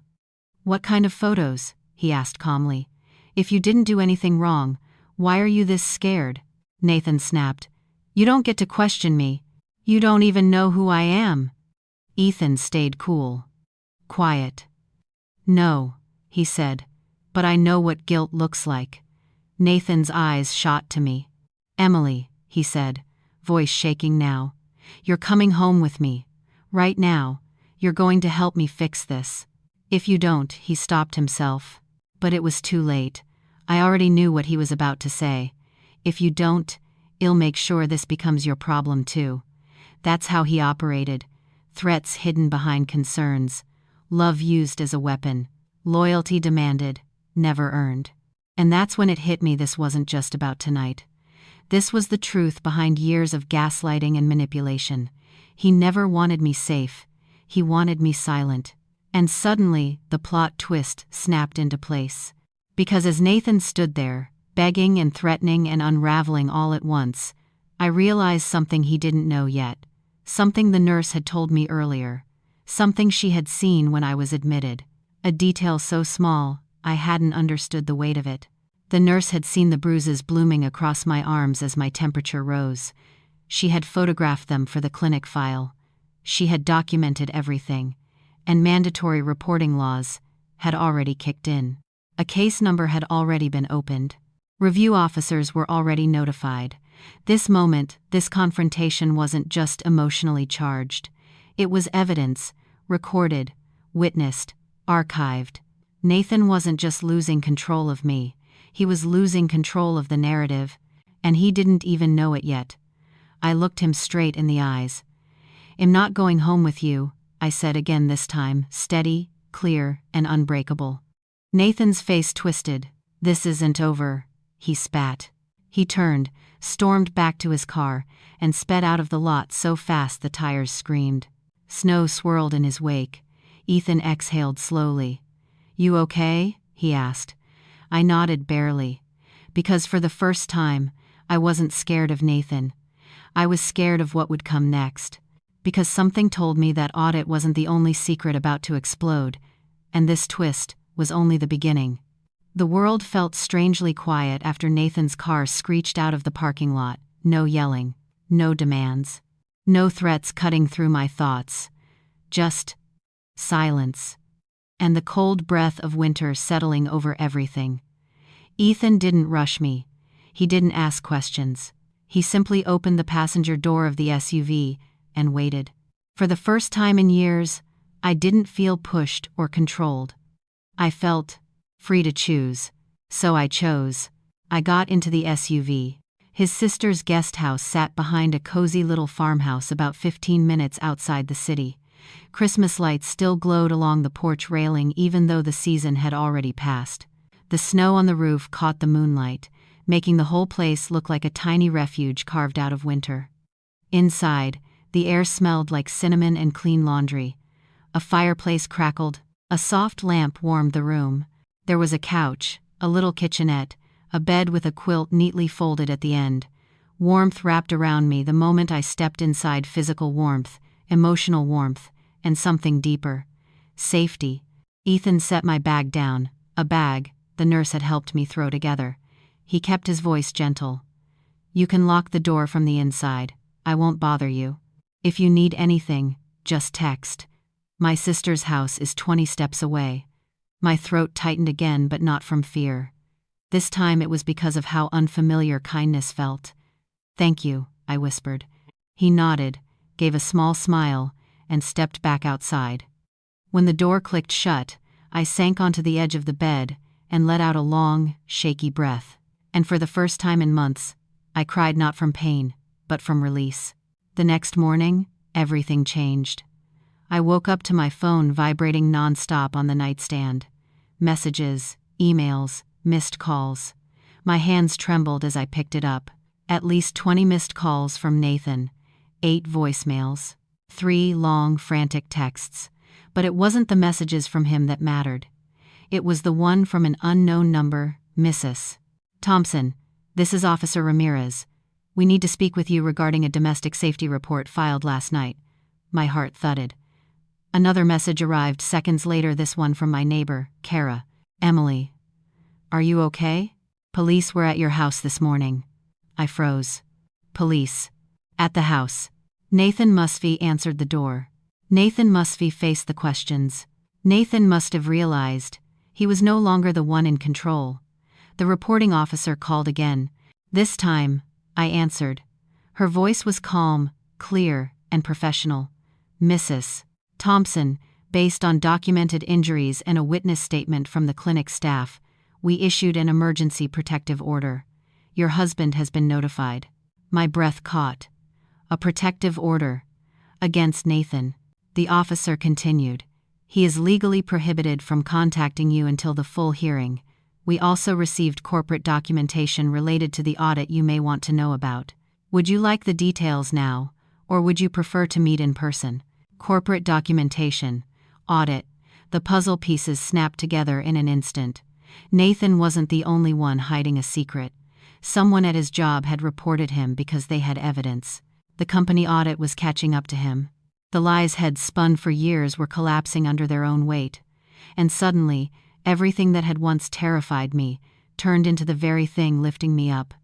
What kind of photos? He asked calmly. If you didn't do anything wrong, why are you this scared? Nathan snapped. You don't get to question me. You don't even know who I am. Ethan stayed cool. Quiet. No, he said, but I know what guilt looks like. Nathan's eyes shot to me. Emily, he said, voice shaking now. You're coming home with me. Right now. You're going to help me fix this. If you don't, he stopped himself. But it was too late. I already knew what he was about to say. If you don't, I'll make sure this becomes your problem too. That's how he operated. Threats hidden behind concerns. Love used as a weapon. Loyalty demanded, never earned. And that's when it hit me this wasn't just about tonight. This was the truth behind years of gaslighting and manipulation. He never wanted me safe. He wanted me silent. And suddenly, the plot twist snapped into place. Because as Nathan stood there, begging and threatening and unraveling all at once, I realized something he didn't know yet. Something the nurse had told me earlier. Something she had seen when I was admitted. A detail so small, I hadn't understood the weight of it. The nurse had seen the bruises blooming across my arms as my temperature rose. She had photographed them for the clinic file. She had documented everything, and mandatory reporting laws had already kicked in. A case number had already been opened. Review officers were already notified. This moment, this confrontation wasn't just emotionally charged. It was evidence, recorded, witnessed, archived. Nathan wasn't just losing control of me. He was losing control of the narrative, and he didn't even know it yet. I looked him straight in the eyes. I'm not going home with you, I said again this time, steady, clear, and unbreakable. Nathan's face twisted. This isn't over, he spat. He turned, stormed back to his car, and sped out of the lot so fast the tires screamed. Snow swirled in his wake. Ethan exhaled slowly. You okay? He asked. I nodded barely. Because for the first time, I wasn't scared of Nathan. I was scared of what would come next. Because something told me that audit wasn't the only secret about to explode, and this twist was only the beginning. The world felt strangely quiet after Nathan's car screeched out of the parking lot. No yelling, no demands, no threats cutting through my thoughts. Just silence. And the cold breath of winter settling over everything. Ethan didn't rush me. He didn't ask questions. He simply opened the passenger door of the SUV and waited. For the first time in years, I didn't feel pushed or controlled. I felt free to choose. So I chose. I got into the SUV. His sister's guest house sat behind a cozy little farmhouse about 15 minutes outside the city. Christmas lights still glowed along the porch railing even though the season had already passed. The snow on the roof caught the moonlight, making the whole place look like a tiny refuge carved out of winter. Inside, the air smelled like cinnamon and clean laundry. A fireplace crackled. A soft lamp warmed the room. There was a couch, a little kitchenette, a bed with a quilt neatly folded at the end. Warmth wrapped around me the moment I stepped inside. Physical warmth, emotional warmth, and something deeper. Safety. Ethan set my bag down. A bag the nurse had helped me throw together. He kept his voice gentle. You can lock the door from the inside. I won't bother you. If you need anything, just text. My sister's house is 20 steps away. My throat tightened again, but not from fear. This time it was because of how unfamiliar kindness felt. Thank you, I whispered. He nodded, gave a small smile, and stepped back outside. When the door clicked shut, I sank onto the edge of the bed and let out a long, shaky breath. And for the first time in months, I cried not from pain, but from release. The next morning, everything changed. I woke up to my phone vibrating nonstop on the nightstand. Messages, emails, missed calls. My hands trembled as I picked it up. At least 20 missed calls from Nathan, 8 voicemails, 3 long, frantic texts. But it wasn't the messages from him that mattered. It was the one from an unknown number, Mrs. Thompson, this is Officer Ramirez. We need to speak with you regarding a domestic safety report filed last night. My heart thudded. Another message arrived seconds later, this one from my neighbor, Kara. Emily. Are you okay? Police were at your house this morning. I froze. Police. At the house. Nathan Musfie answered the door. Nathan Musfie faced the questions. Nathan must have realized he was no longer the one in control. The reporting officer called again. This time, I answered. Her voice was calm, clear, and professional. Mrs. Thompson, based on documented injuries and a witness statement from the clinic staff, we issued an emergency protective order. Your husband has been notified. My breath caught. A protective order. Against Nathan. The officer continued. He is legally prohibited from contacting you until the full hearing. We also received corporate documentation related to the audit you may want to know about. Would you like the details now, or would you prefer to meet in person? Corporate documentation. Audit. The puzzle pieces snapped together in an instant. Nathan wasn't the only one hiding a secret. Someone at his job had reported him because they had evidence. The company audit was catching up to him. The lies had spun for years were collapsing under their own weight. And suddenly, everything that had once terrified me turned into the very thing lifting me up.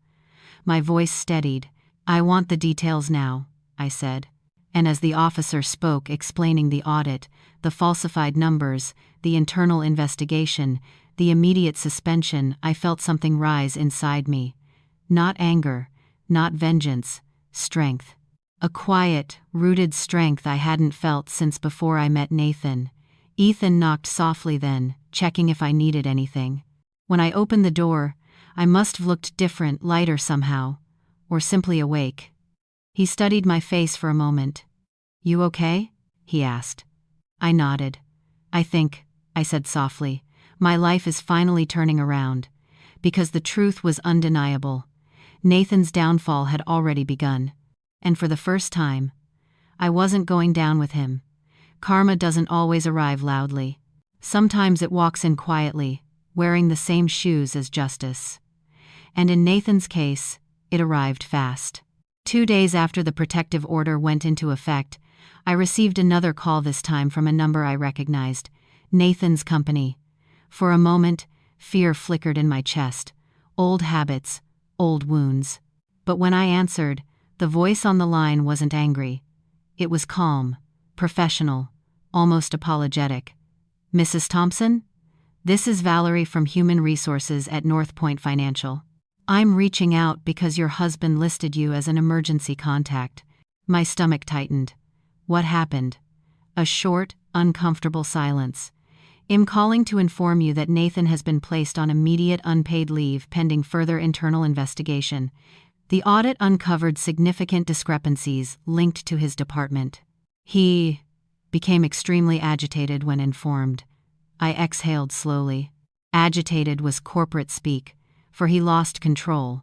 My voice steadied. I want the details now, I said. And as the officer spoke, explaining the audit, the falsified numbers, the internal investigation, the immediate suspension, I felt something rise inside me. Not anger, not vengeance, strength. A quiet, rooted strength I hadn't felt since before I met Nathan. Ethan knocked softly then, checking if I needed anything. When I opened the door, I must have looked different, lighter somehow, or simply awake. He studied my face for a moment. You okay? He asked. I nodded. I think, I said softly, my life is finally turning around. Because the truth was undeniable. Nathan's downfall had already begun. And for the first time, I wasn't going down with him. Karma doesn't always arrive loudly. Sometimes it walks in quietly, wearing the same shoes as justice. And in Nathan's case, it arrived fast. 2 days after the protective order went into effect, I received another call, this time from a number I recognized. Nathan's company. For a moment, fear flickered in my chest. Old habits, old wounds. But when I answered, the voice on the line wasn't angry. It was calm, professional, almost apologetic. Mrs. Thompson? This is Valerie from Human Resources at North Point Financial. I'm reaching out because your husband listed you as an emergency contact. My stomach tightened. What happened? A short, uncomfortable silence. I'm calling to inform you that Nathan has been placed on immediate unpaid leave pending further internal investigation. The audit uncovered significant discrepancies linked to his department. He became extremely agitated when informed. I exhaled slowly. Agitated was corporate speak, for he lost control.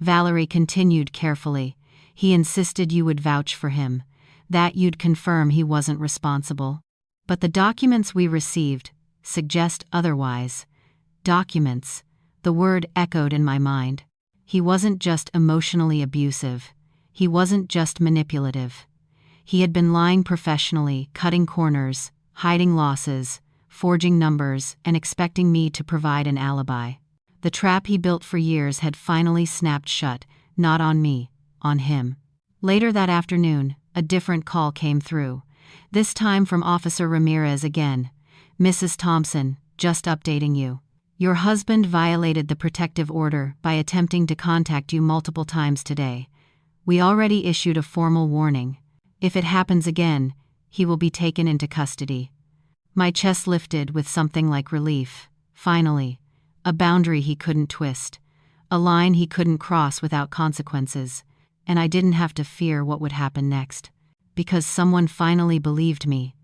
Valerie continued carefully. He insisted you would vouch for him, that you'd confirm he wasn't responsible. But the documents we received suggest otherwise. Documents. The word echoed in my mind. He wasn't just emotionally abusive. He wasn't just manipulative. He had been lying professionally, cutting corners, hiding losses, forging numbers, and expecting me to provide an alibi. The trap he built for years had finally snapped shut, not on me, on him. Later that afternoon, a different call came through. This time from Officer Ramirez again. Mrs. Thompson, just updating you. Your husband violated the protective order by attempting to contact you multiple times today. We already issued a formal warning. If it happens again, he will be taken into custody. My chest lifted with something like relief. Finally. A boundary he couldn't twist. A line he couldn't cross without consequences. And I didn't have to fear what would happen next. Because someone finally believed me.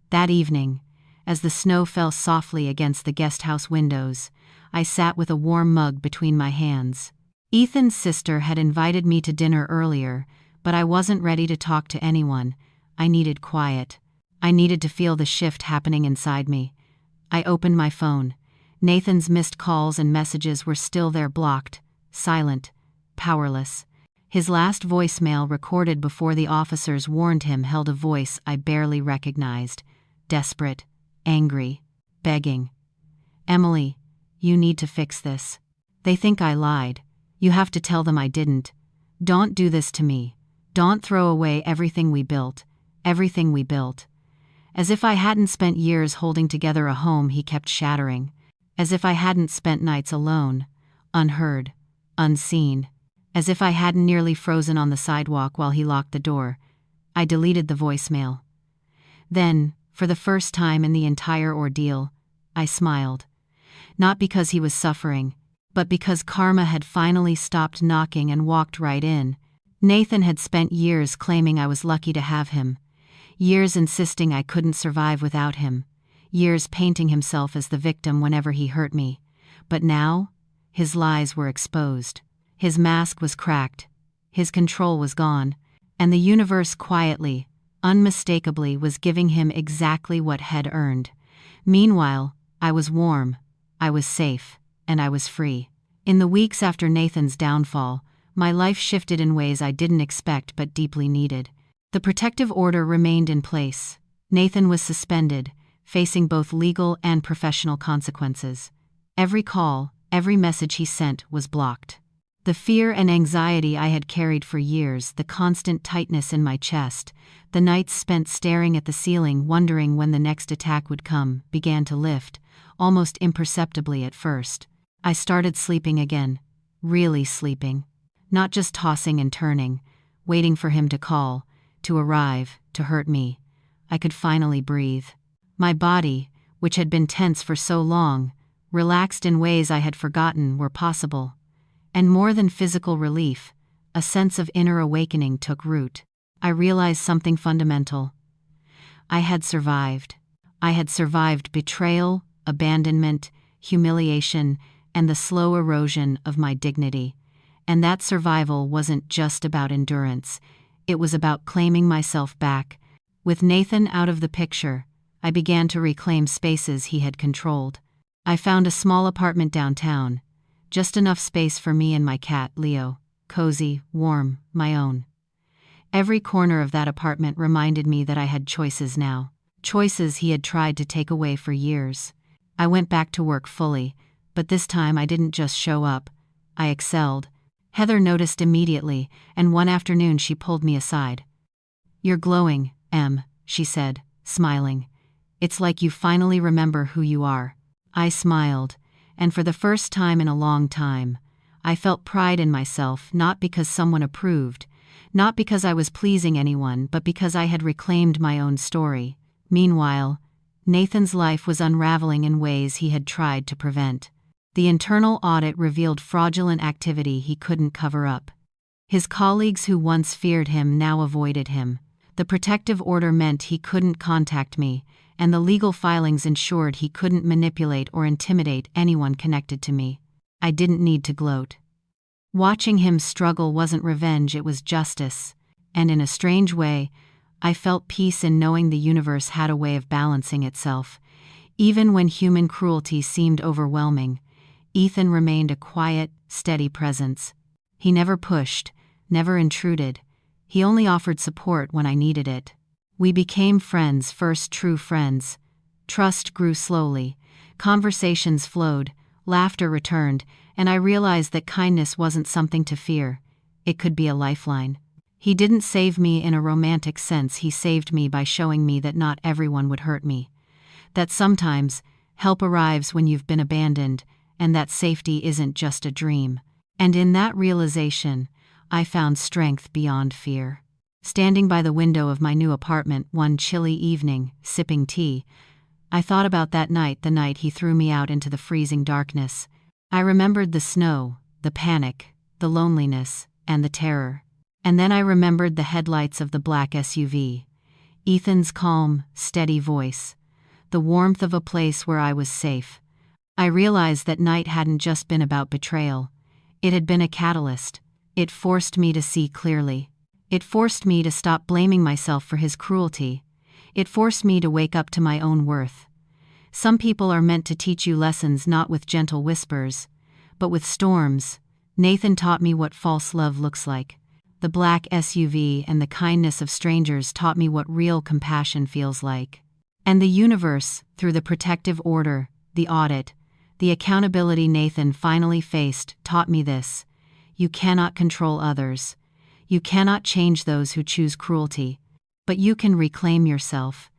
That evening, as the snow fell softly against the guest house windows, I sat with a warm mug between my hands. Ethan's sister had invited me to dinner earlier, but I wasn't ready to talk to anyone. I needed quiet. I needed to feel the shift happening inside me. I opened my phone. Nathan's missed calls and messages were still there, blocked, silent, powerless. His last voicemail, recorded before the officers warned him, held a voice I barely recognized. Desperate, angry, begging. "Emily, you need to fix this. They think I lied. You have to tell them I didn't. Don't do this to me. Don't throw away everything we built. Everything we built." As if I hadn't spent years holding together a home, he kept shattering. As if I hadn't spent nights alone, unheard, unseen. As if I hadn't nearly frozen on the sidewalk while he locked the door. I deleted the voicemail. Then, for the first time in the entire ordeal, I smiled. Not because he was suffering, but because karma had finally stopped knocking and walked right in. Nathan had spent years claiming I was lucky to have him. Years insisting I couldn't survive without him. Years painting himself as the victim whenever he hurt me. But now, his lies were exposed. His mask was cracked. His control was gone. And the universe quietly, unmistakably, was giving him exactly what had earned. Meanwhile, I was warm, I was safe, and I was free. In the weeks after Nathan's downfall, my life shifted in ways I didn't expect but deeply needed. The protective order remained in place. Nathan was suspended, facing both legal and professional consequences. Every call, every message he sent was blocked. The fear and anxiety I had carried for years, the constant tightness in my chest, the nights spent staring at the ceiling wondering when the next attack would come, began to lift, almost imperceptibly at first. I started sleeping again. Really sleeping. Not just tossing and turning, waiting for him to call, to arrive, to hurt me. I could finally breathe. My body, which had been tense for so long, relaxed in ways I had forgotten were possible. And more than physical relief, a sense of inner awakening took root. I realized something fundamental. I had survived. I had survived betrayal, abandonment, humiliation, and the slow erosion of my dignity. And that survival wasn't just about endurance. It was about claiming myself back. With Nathan out of the picture, I began to reclaim spaces he had controlled. I found a small apartment downtown, just enough space for me and my cat, Leo, cozy, warm, my own. Every corner of that apartment reminded me that I had choices now, choices he had tried to take away for years. I went back to work fully, but this time I didn't just show up. I excelled. Heather noticed immediately, and one afternoon she pulled me aside. "You're glowing, Em," she said, smiling. "It's like you finally remember who you are." I smiled, and for the first time in a long time, I felt pride in myself, not because someone approved, not because I was pleasing anyone, but because I had reclaimed my own story. Meanwhile, Nathan's life was unraveling in ways he had tried to prevent. The internal audit revealed fraudulent activity he couldn't cover up. His colleagues who once feared him now avoided him. The protective order meant he couldn't contact me, and the legal filings ensured he couldn't manipulate or intimidate anyone connected to me. I didn't need to gloat. Watching him struggle wasn't revenge, it was justice, and in a strange way, I felt peace in knowing the universe had a way of balancing itself. Even when human cruelty seemed overwhelming, Ethan remained a quiet, steady presence. He never pushed, never intruded. He only offered support when I needed it. We became friends, first true friends. Trust grew slowly. Conversations flowed, laughter returned, and I realized that kindness wasn't something to fear. It could be a lifeline. He didn't save me in a romantic sense, he saved me by showing me that not everyone would hurt me. That sometimes, help arrives when you've been abandoned, and that safety isn't just a dream. And in that realization, I found strength beyond fear. Standing by the window of my new apartment one chilly evening, sipping tea, I thought about that night, the night he threw me out into the freezing darkness. I remembered the snow, the panic, the loneliness, and the terror. And then I remembered the headlights of the black SUV. Ethan's calm, steady voice. The warmth of a place where I was safe. I realized that night hadn't just been about betrayal. It had been a catalyst. It forced me to see clearly. It forced me to stop blaming myself for his cruelty. It forced me to wake up to my own worth. Some people are meant to teach you lessons not with gentle whispers, but with storms. Nathan taught me what false love looks like. The black SUV and the kindness of strangers taught me what real compassion feels like. And the universe, through the protective order, the audit, the accountability Nathan finally faced, taught me this. You cannot control others. You cannot change those who choose cruelty. But you can reclaim yourself.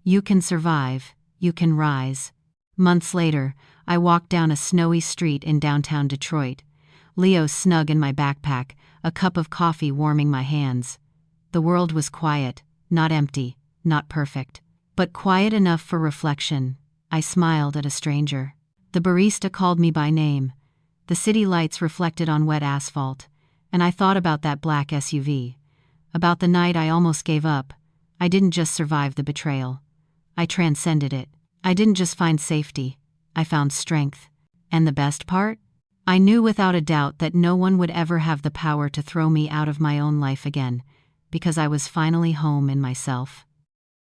You can survive. You can rise. Months later, I walked down a snowy street in downtown Detroit. Leo snug in my backpack, a cup of coffee warming my hands. The world was quiet, not empty, not perfect, but quiet enough for reflection. I smiled at a stranger. The barista called me by name. The city lights reflected on wet asphalt, and I thought about that black SUV. About the night I almost gave up. I didn't just survive the betrayal. I transcended it. I didn't just find safety. I found strength. And the best part? I knew without a doubt that no one would ever have the power to throw me out of my own life again, because I was finally home in myself.